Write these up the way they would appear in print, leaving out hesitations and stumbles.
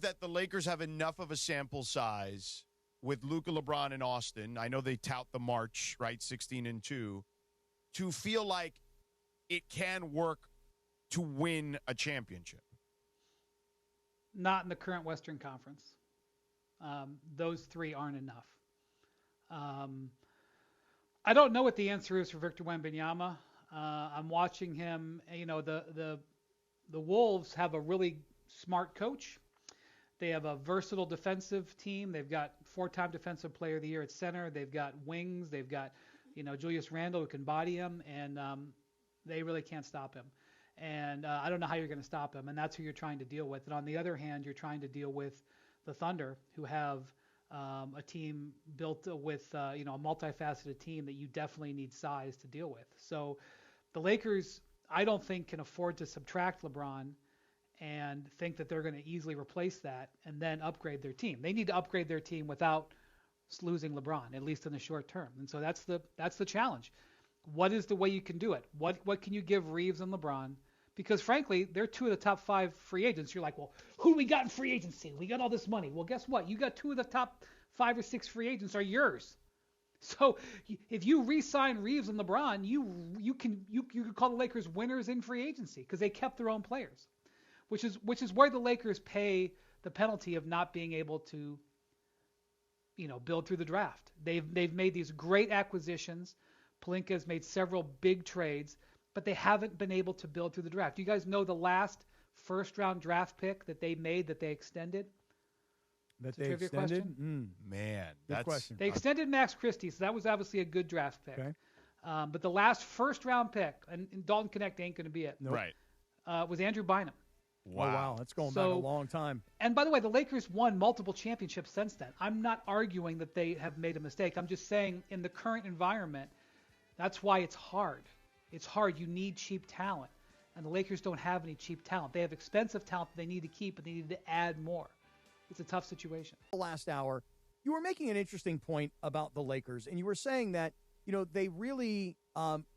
that the Lakers have enough of a sample size with Luka, LeBron, and Austin. I know they tout the March, right, 16-2, to feel like it can work to win a championship? Not in the current Western Conference. Those three aren't enough. I don't know what the answer is for Victor Wembanyama. I'm watching him. You know, the Wolves have a really smart coach. They have a versatile defensive team. They've got 4-time Defensive Player of the Year at center. They've got wings. They've got, Julius Randle who can body him, and they really can't stop him. And I don't know how you're going to stop him, and that's who you're trying to deal with. And on the other hand, you're trying to deal with the Thunder, who have a team built with, a multifaceted team that you definitely need size to deal with. So the Lakers, I don't think, can afford to subtract LeBron and think that they're going to easily replace that and then upgrade their team. They need to upgrade their team without losing LeBron, at least in the short term. And so that's the challenge. What is the way you can do it? What can you give Reaves and LeBron? Because frankly, they're two of the top 5 free agents. You're like, well, who do we got in free agency? We got all this money. Well, guess what? You got 2 of the top 5 or 6 free agents are yours. So if you re-sign Reaves and LeBron, you can call the Lakers winners in free agency because they kept their own players, which is where the Lakers pay the penalty of not being able to, build through the draft. They've made these great acquisitions. Pelinka has made several big trades, but they haven't been able to build through the draft. Do you guys know the last first-round draft pick that they made that they extended? That they extended? Man, good question. They extended Max Christie, so that was obviously a good draft pick. Okay. But the last first-round pick, and Dalton Connect ain't going to be it, Nope. Right. was Andrew Bynum. Wow. Oh, wow. That's going back a long time. And by the way, the Lakers won multiple championships since then. I'm not arguing that they have made a mistake. I'm just saying in the current environment, that's why it's hard. It's hard. You need cheap talent. And the Lakers don't have any cheap talent. They have expensive talent that they need to keep, but they need to add more. It's a tough situation. The last hour, you were making an interesting point about the Lakers, and you were saying that, they really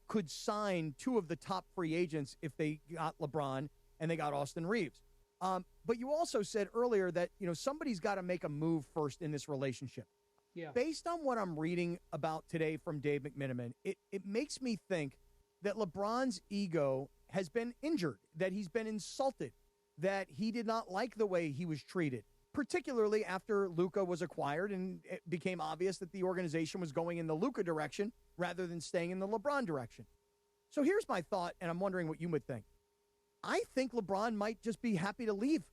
could sign 2 of the top free agents if they got LeBron and they got Austin Reaves. But you also said earlier that, somebody's got to make a move first in this relationship. Yeah. Based on what I'm reading about today from Dave McMenamin, it makes me think that LeBron's ego has been injured, that he's been insulted, that he did not like the way he was treated, particularly after Luka was acquired and it became obvious that the organization was going in the Luka direction rather than staying in the LeBron direction. So here's my thought, and I'm wondering what you would think. I think LeBron might just be happy to leave.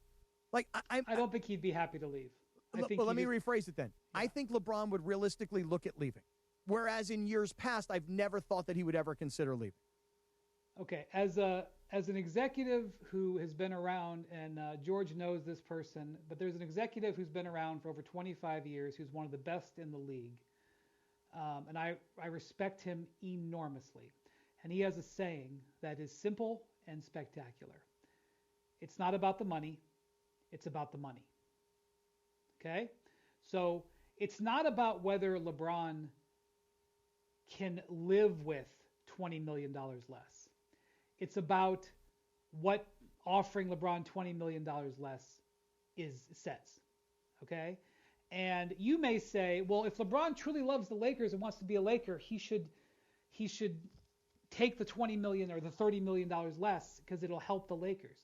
Like I don't think he'd be happy to leave. Well, let me rephrase it then. Yeah. I think LeBron would realistically look at leaving. Whereas in years past, I've never thought that he would ever consider leaving. Okay, as an executive who has been around, and George knows this person, but there's an executive who's been around for over 25 years who's one of the best in the league. And I respect him enormously. And he has a saying that is simple and spectacular. It's not about the money, it's about the money. Okay? So it's not about whether LeBron can live with $20 million less. It's about what offering LeBron $20 million less says. Okay? And you may say, well, if LeBron truly loves the Lakers and wants to be a Laker, he should take the $20 million or the $30 million less because it'll help the Lakers.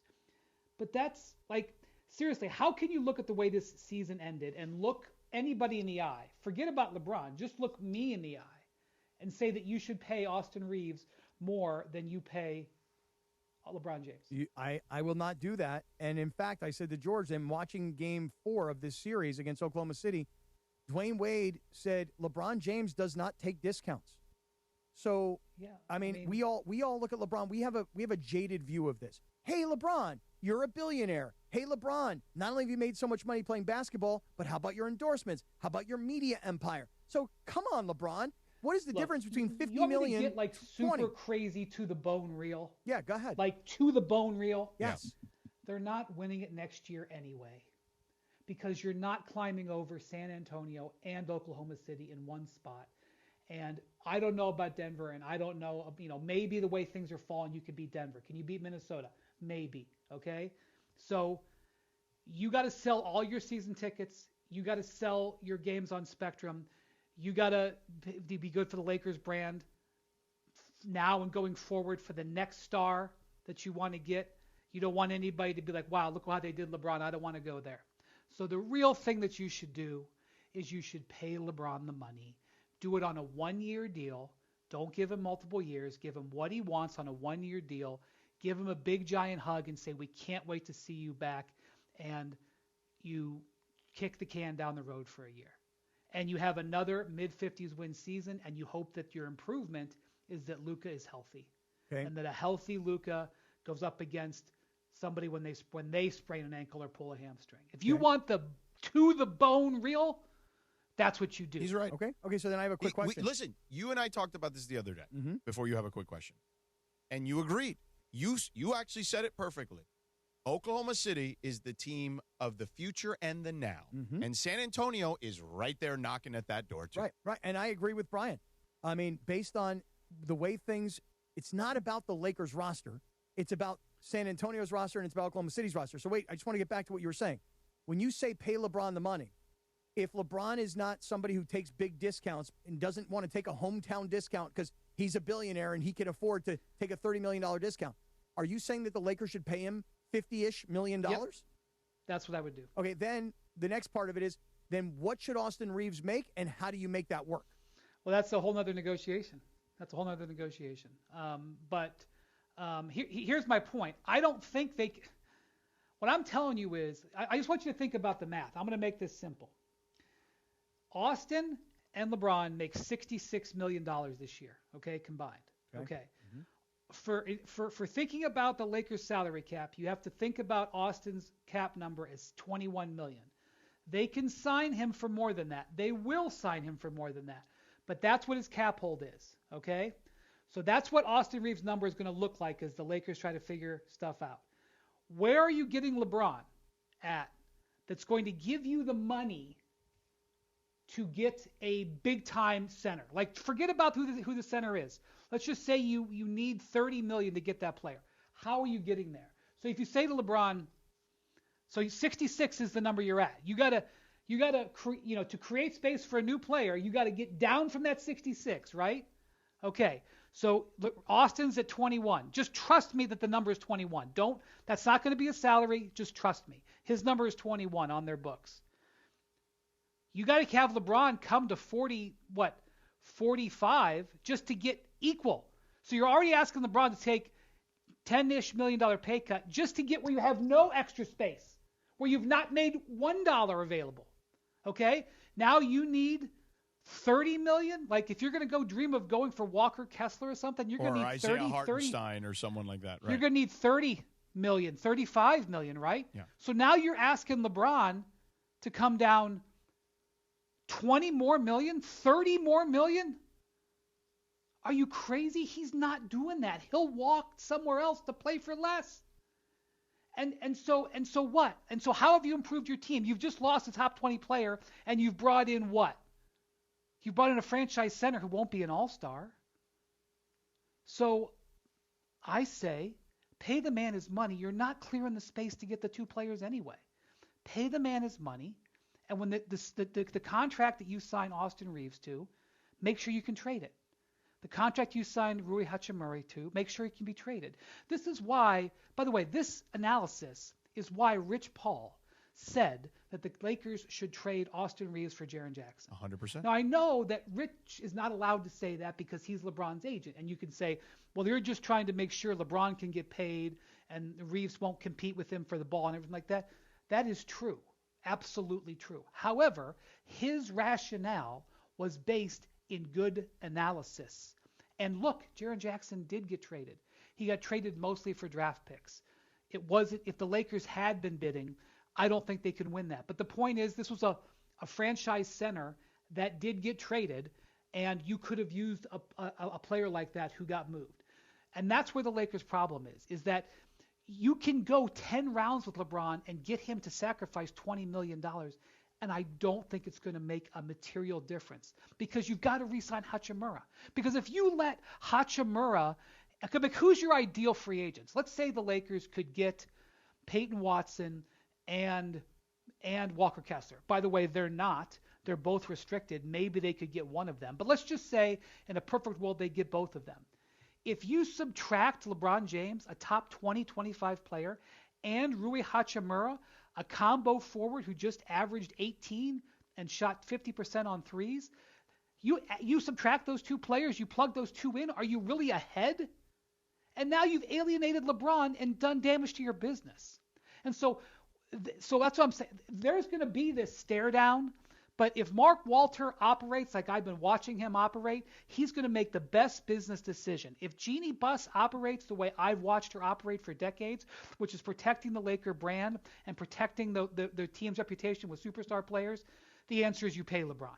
But that's like, seriously, how can you look at the way this season ended and look anybody in the eye? Forget about LeBron. Just look me in the eye and say that you should pay Austin Reaves more than you pay LeBron James. I will not do that. And in fact, I said to George, I'm watching game 4 of this series against Oklahoma City. Dwayne Wade said LeBron James does not take discounts. So, yeah, I mean, we all look at LeBron. We have a jaded view of this. Hey, LeBron, you're a billionaire. Hey, LeBron, not only have you made so much money playing basketball, but how about your endorsements? How about your media empire? So come on, LeBron. What is the difference between 50 you million to get like super 20? Crazy to the bone real? Yeah, go ahead. Like to the bone real? Yes. They're not winning it next year anyway, because you're not climbing over San Antonio and Oklahoma City in one spot. And I don't know about Denver, and I don't know, maybe the way things are falling, you could beat Denver. Can you beat Minnesota? Maybe. Okay. So You got to sell all your season tickets. You got to sell your games on Spectrum. You got to be good for the Lakers brand now and going forward for the next star that you want to get. You don't want anybody to be like, wow, look how they did LeBron. I don't want to go there. So the real thing that you should do is you should pay LeBron the money. Do it on a 1-year deal. Don't give him multiple years. Give him what he wants on a 1-year deal. Give him a big giant hug and say, we can't wait to see you back. And you kick the can down the road for a year. And you have another mid-50s win season, and you hope that your improvement is that Luka is healthy. Okay. And that a healthy Luka goes up against somebody when they sprain an ankle or pull a hamstring. If you want the to-the-bone real, that's what you do. He's right. Okay, so then I have a quick question. Listen, you and I talked about this the other day before you have a quick question. And you agreed. You actually said it perfectly. Oklahoma City is the team of the future and the now. And San Antonio is right there knocking at that door, too. Right. And I agree with Brian. I mean, based on the way things, it's not about the Lakers roster. It's about San Antonio's roster, and it's about Oklahoma City's roster. So wait, I just want to get back to what you were saying. When you say pay LeBron the money, if LeBron is not somebody who takes big discounts and doesn't want to take a hometown discount because he's a billionaire and he can afford to take a $30 million discount, are you saying that the Lakers should pay him $50-ish million? Yep. That's what I would do. Okay, then the next part of it is, then what should Austin Reaves make, and how do you make that work? Well, that's a whole other negotiation. Here's my point. I don't think what I'm telling you is, I just want you to think about the math. I'm going to make this simple. Austin and LeBron make $66 million this year, okay, combined. Okay. For thinking about the Lakers salary cap, you have to think about Austin's cap number as $21 million. They can sign him for more than that. They will sign him for more than that. But that's what his cap hold is, okay? So that's what Austin Reaves' number is going to look like as the Lakers try to figure stuff out. Where are you getting LeBron at that's going to give you the money to get a big-time center? Like, forget about who the center is. Let's just say you need $30 million to get that player. How are you getting there? So if you say to LeBron, so 66 is the number you're at. You gotta to create space for a new player, you got to get down from that 66, right? Okay. So Austin's at 21. Just trust me that the number is 21. That's not going to be a salary. Just trust me. His number is 21 on their books. You got to have LeBron come to 45 just to get equal. So you're already asking LeBron to take $10-ish million pay cut just to get where you have no extra space, where you've not made $1 available. Okay? Now you need $30 million. Like, if you're going to go dream of going for Walker Kessler or something, you're going to need Isaiah Hartenstein or someone like that, right? You're going to need $30 million, $35 million, right? Yeah. So now you're asking LeBron to come down $20 more million, $30 more million? Are you crazy? He's not doing that. He'll walk somewhere else to play for less. And so what? And so how have you improved your team? You've just lost a top 20 player, and you've brought in what? You brought in a franchise center who won't be an all-star. So I say, pay the man his money. You're not clearing the space to get the two players anyway. Pay the man his money, and when the contract that you sign Austin Reaves to, make sure you can trade it. The contract you signed Rui Hachimura to, make sure he can be traded. This is why, by the way, this analysis is why Rich Paul said that the Lakers should trade Austin Reaves for Jaren Jackson. 100%. Now, I know that Rich is not allowed to say that because he's LeBron's agent. And you can say, well, you're just trying to make sure LeBron can get paid and Reaves won't compete with him for the ball and everything like that. That is true. Absolutely true. However, his rationale was based in good analysis. And look, Jaren Jackson did get traded. He got traded mostly for draft picks. It wasn't, if the Lakers had been bidding, I don't think they could win that. But the point is, this was a franchise center that did get traded, and you could have used a player like that who got moved. And that's where the Lakers' problem is that you can go 10 rounds with LeBron and get him to sacrifice $20 million, and I don't think it's going to make a material difference because you've got to re-sign Hachimura. Because if you let Hachimura, who's your ideal free agents? Let's say the Lakers could get Peyton Watson and Walker Kessler. By the way, they're not. They're both restricted. Maybe they could get one of them. But let's just say in a perfect world they get both of them. If you subtract LeBron James, a top 20, 25 player, and Rui Hachimura, a combo forward who just averaged 18 and shot 50% on threes, you subtract those two players, you plug those two in, are you really ahead? And now you've alienated LeBron and done damage to your business. And so that's what I'm saying. There's going to be this stare down. But if Mark Walter operates like I've been watching him operate, he's going to make the best business decision. If Jeannie Buss operates the way I've watched her operate for decades, which is protecting the Laker brand and protecting the team's reputation with superstar players, the answer is you pay LeBron.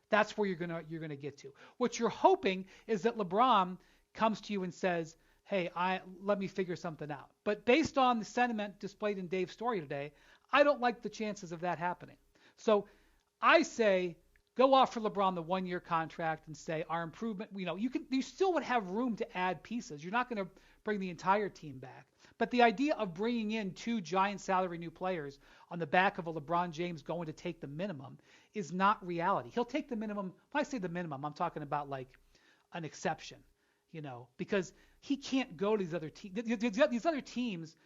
That's where you're gonna get to. What you're hoping is that LeBron comes to you and says, "Hey, let me figure something out." But based on the sentiment displayed in Dave's story today, I don't like the chances of that happening. So I say go offer LeBron the 1-year contract and say our improvement, you still would have room to add pieces. You're not going to bring the entire team back. But the idea of bringing in 2 giant salary new players on the back of a LeBron James going to take the minimum is not reality. He'll take the minimum. When I say the minimum, I'm talking about like an exception, because he can't go to these other teams. These other teams,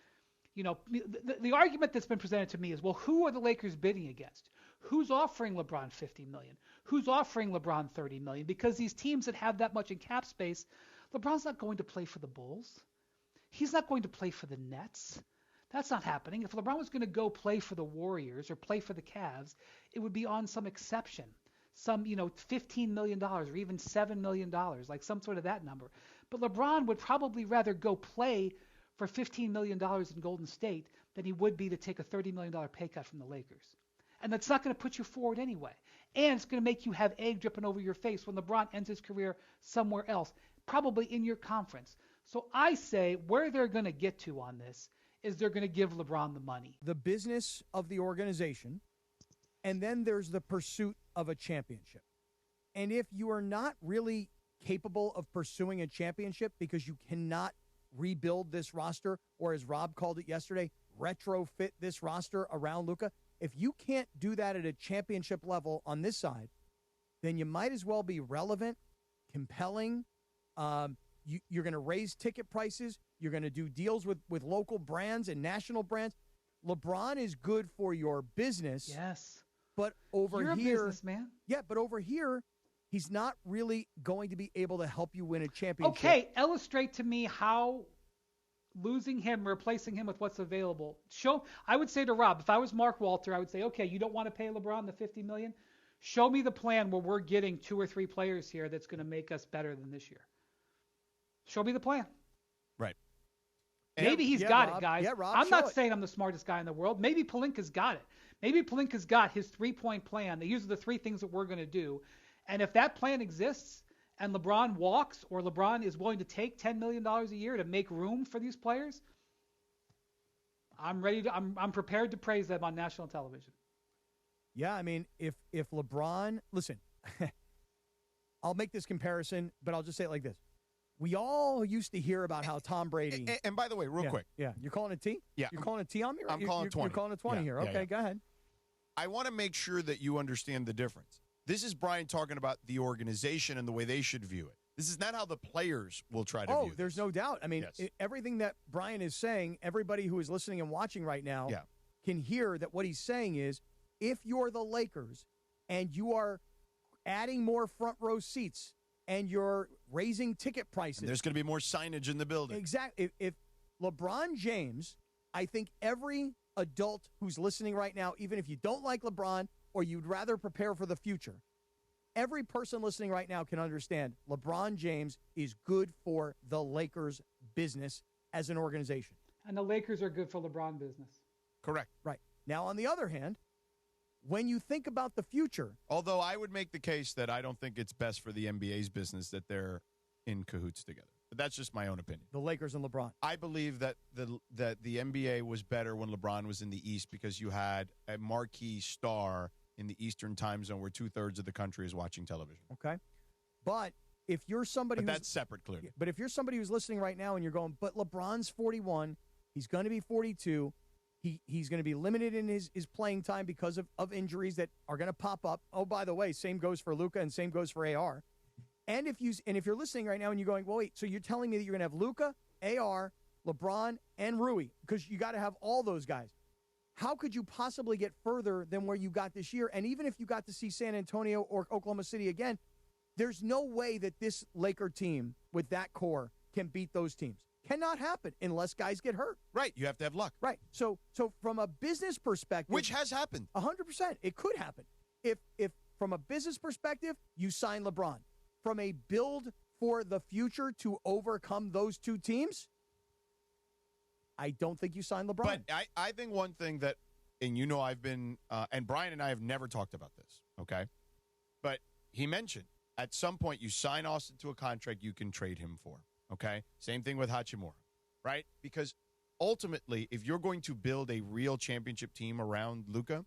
the argument that's been presented to me is, well, who are the Lakers bidding against? Who's offering LeBron $50 million? Who's offering LeBron $30 million? Because these teams that have that much in cap space, LeBron's not going to play for the Bulls. He's not going to play for the Nets. That's not happening. If LeBron was going to go play for the Warriors or play for the Cavs, it would be on some exception, some, $15 million or even $7 million, like some sort of that number. But LeBron would probably rather go play for $15 million in Golden State than he would be to take a $30 million pay cut from the Lakers. And that's not going to put you forward anyway. And it's going to make you have egg dripping over your face when LeBron ends his career somewhere else, probably in your conference. So I say where they're going to get to on this is they're going to give LeBron the money. The business of the organization, and then there's the pursuit of a championship. And if you are not really capable of pursuing a championship because you cannot rebuild this roster, or as Rob called it yesterday, retrofit this roster around Luka, if you can't do that at a championship level on this side, then you might as well be relevant, compelling. You're going to raise ticket prices. You're going to do deals with local brands and national brands. LeBron is good for your business. Yes. But over You're here, a businessman. Yeah, but over here, he's not really going to be able to help you win a championship. Okay, illustrate to me how losing him, replacing him with what's available. I would say to Rob, if I was Mark Walter, I would say, okay, you don't want to pay LeBron the $50 million? Show me the plan where we're getting 2 or 3 players here that's going to make us better than this year. Show me the plan. Right. Maybe he's got Rob, it, guys. Rob, I'm not saying I'm the smartest guy in the world. Maybe Pelinka's got it. Maybe Pelinka's got his 3-point plan. These are the 3 things that we're going to do. And if that plan exists and LeBron walks, or LeBron is willing to take $10 million a year to make room for these players, I'm prepared to praise them on national television. Yeah, I mean, if LeBron, listen, I'll make this comparison, but I'll just say it like this. We all used to hear about how Tom Brady. And by the way, real quick. Yeah. You're calling a T? Yeah. You're calling a T on me? I'm calling 20. You're calling a 20 here. Okay, go ahead. I want to make sure that you understand the difference. This is Brian talking about the organization and the way they should view it. This is not how the players will try to view it. There's no doubt. I mean, everything that Brian is saying, everybody who is listening and watching right now can hear that what he's saying is, if you're the Lakers and you are adding more front row seats and you're raising ticket prices. And there's going to be more signage in the building. Exactly. If LeBron James, I think every adult who's listening right now, even if you don't like LeBron or you'd rather prepare for the future, every person listening right now can understand LeBron James is good for the Lakers business as an organization. And the Lakers are good for LeBron business. Correct. Right. Now, on the other hand, when you think about the future. Although I would make the case that I don't think it's best for the NBA's business that they're in cahoots together. But that's just my own opinion. The Lakers and LeBron. I believe that the NBA was better when LeBron was in the East because you had a marquee star in the Eastern time zone where 2/3 of the country is watching television. Okay. But if you're somebody But that's separate, clearly. But if you're somebody who's listening right now and you're going, but LeBron's 41, he's going to be 42, He's going to be limited in his playing time because of injuries that are going to pop up. Oh, by the way, same goes for Luka and same goes for AR. And if you're listening right now and you're going, well, wait, so you're telling me that you're going to have Luka, AR, LeBron, and Rui, because you got to have all those guys. How could you possibly get further than where you got this year? And even if you got to see San Antonio or Oklahoma City again, there's no way that this Laker team with that core can beat those teams. Cannot happen unless guys get hurt. Right. You have to have luck. Right. So from a business perspective, which has happened, 100%, it could happen. If from a business perspective, you sign LeBron. From a build for the future to overcome those two teams, I don't think you sign LeBron. But I think one thing that, and I've been, and Brian and I have never talked about this, okay? But he mentioned at some point you sign Austin to a contract you can trade him for, okay? Same thing with Hachimura, right? Because ultimately, if you're going to build a real championship team around Luka,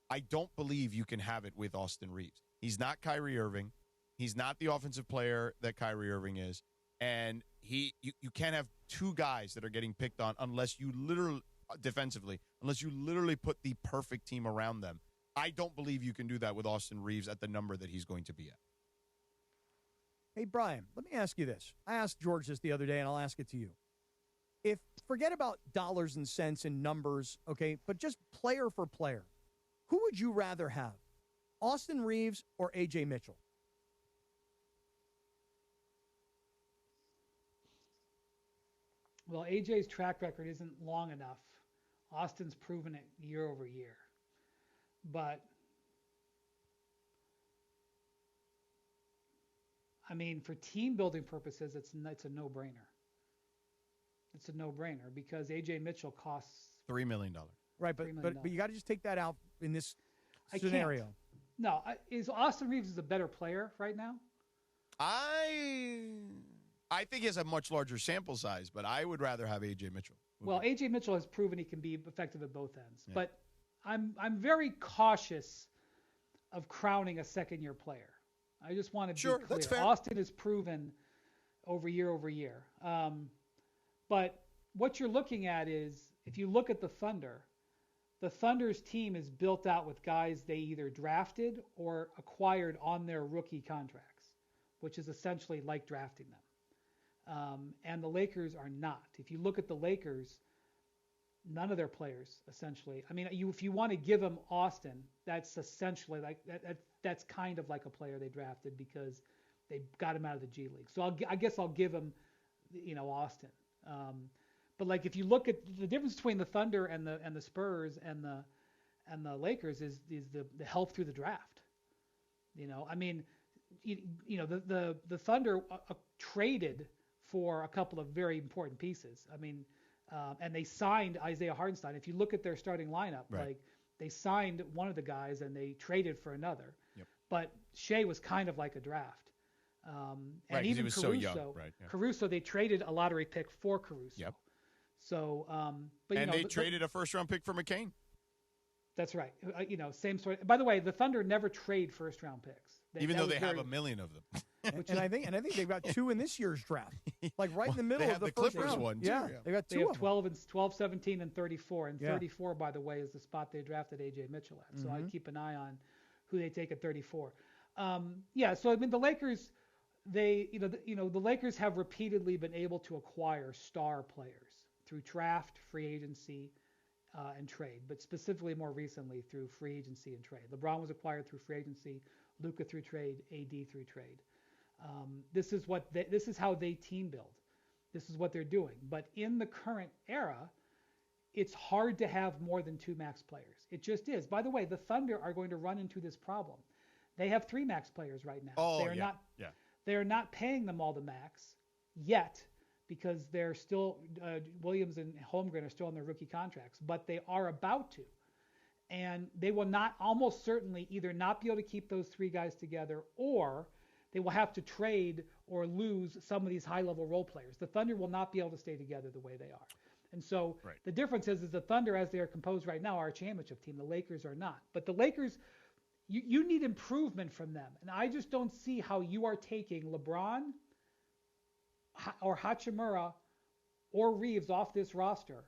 I don't believe you can have it with Austin Reaves. He's not Kyrie Irving. He's not the offensive player that Kyrie Irving is. And you can't have two guys that are getting picked on unless you literally, defensively, unless you literally put the perfect team around them. I don't believe you can do that with Austin Reaves at the number that he's going to be at. Hey, Brian, let me ask you this. I asked George this the other day, and I'll ask it to you. Forget about dollars and cents and numbers, okay, but just player for player, who would you rather have, Austin Reaves or A.J. Mitchell? Well, AJ's track record isn't long enough. Austin's proven it year over year. But, I mean, for team building purposes, it's a no-brainer. It's a no-brainer because A.J. Mitchell costs $3 million. Right, but you got to just take that out in this scenario. Can't. No, is Austin Reaves a better player right now? I think he has a much larger sample size, but I would rather have A.J. Mitchell. Well, A.J. Mitchell has proven he can be effective at both ends. Yeah. But I'm very cautious of crowning a second-year player. I just want to be clear. That's fair. Austin has proven over year. But what you're looking at is, if you look at the Thunder's team is built out with guys they either drafted or acquired on their rookie contracts, which is essentially like drafting them. And the Lakers are not. If you look at the Lakers, none of their players, essentially. I mean, if you want to give them Austin, that's essentially like that's kind of like a player they drafted because they got him out of the G League. So I guess I'll give him, Austin. But like if you look at the difference between the Thunder and the Spurs and the Lakers is the health through the draft. I mean, the Thunder traded for a couple of very important pieces. I mean, and they signed Isaiah Hartenstein. If you look at their starting lineup, right. Like they signed one of the guys and they traded for another. Yep. But Shea was kind of like a draft. And even he was Caruso, so young. Right, yeah. Caruso, they traded a lottery pick for Caruso. Yep. So, they traded a first-round pick for McCain. That's right. Same sort. By the way, the Thunder never trade first-round picks. Even though they have a million of them. And I think they've got two in this year's draft, like right in the middle of the first Clippers round. One, too. Yeah, they got two. They have 12, 17, and 34. And 34, by the way, is the spot they drafted A.J. Mitchell at. So I keep an eye on who they take at 34. So I mean the Lakers, the Lakers have repeatedly been able to acquire star players through draft, free agency, and trade, but specifically more recently through free agency and trade. LeBron was acquired through free agency, Luka through trade, AD through trade. This is how they team build. This is what they're doing. But in the current era, it's hard to have more than two max players. It just is. By the way, the Thunder are going to run into this problem. They have three max players right now. They are not paying them all the max yet because they're still Williams and Holmgren are still on their rookie contracts, but they are about to. And they will not almost certainly either not be able to keep those three guys together or they will have to trade or lose some of these high-level role players. The Thunder will not be able to stay together the way they are. And so The difference is the Thunder, as they are composed right now, are a championship team. The Lakers are not. But the Lakers, you need improvement from them. And I just don't see how you are taking LeBron or Hachimura or Reaves off this roster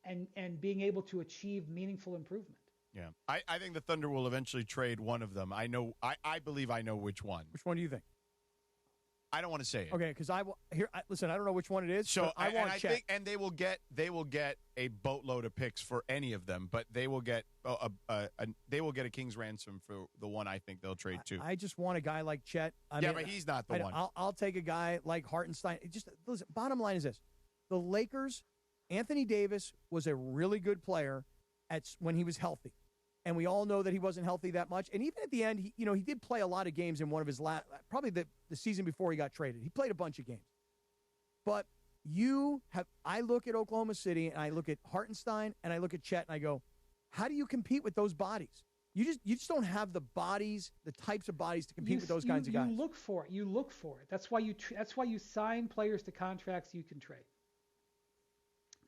and being able to achieve meaningful improvement. Yeah. I think the Thunder will eventually trade one of them. I believe I know which one. Which one do you think? I don't want to say it. Okay, because listen. I don't know which one it is. So I want Chet. think, and they will get a boatload of picks for any of them, but they will get a king's ransom for the one I think they'll trade to. I just want a guy like Chet. But he's not the one. I'll take a guy like Hartenstein. Listen, bottom line is this: the Lakers. Anthony Davis was a really good player when he was healthy. And we all know that he wasn't healthy that much. And even at the end, he did play a lot of games in one of his probably the season before he got traded. He played a bunch of games. But I look at Oklahoma City and I look at Hartenstein and I look at Chet and I go, how do you compete with those bodies? You just don't have the bodies, the types of bodies to compete with those kinds of guys. You look for it. That's why you sign players to contracts you can trade.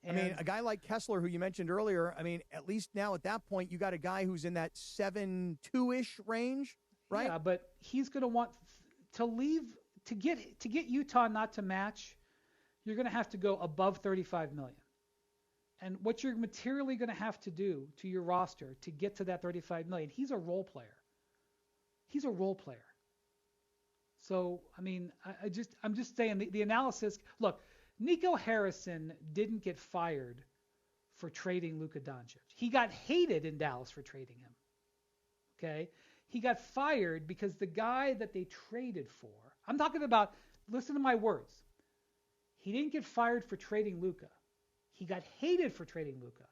And I mean, a guy like Kessler, who you mentioned earlier, I mean, at least now at that point, you got a guy who's in that 7-2-ish range, right? Yeah, but he's going to want to leave to get Utah not to match. You're going to have to go above $35 million. And what you're materially going to have to do to your roster to get to that $35 million, he's a role player. So, I mean, I'm just saying the analysis. Look, Nico Harrison didn't get fired for trading Luka Doncic. He got hated in Dallas for trading him. Okay? He got fired because the guy that they traded for, I'm talking about, listen to my words. He didn't get fired for trading Luka. He got hated for trading Luka.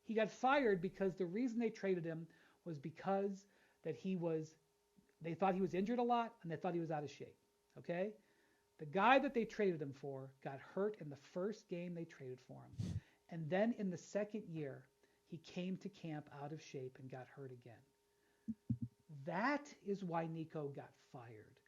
He got fired because the reason they traded him was because that they thought he was injured a lot and they thought he was out of shape. Okay? The guy that they traded him for got hurt in the first game they traded for him. And then in the second year, he came to camp out of shape and got hurt again. That is why Nico got fired.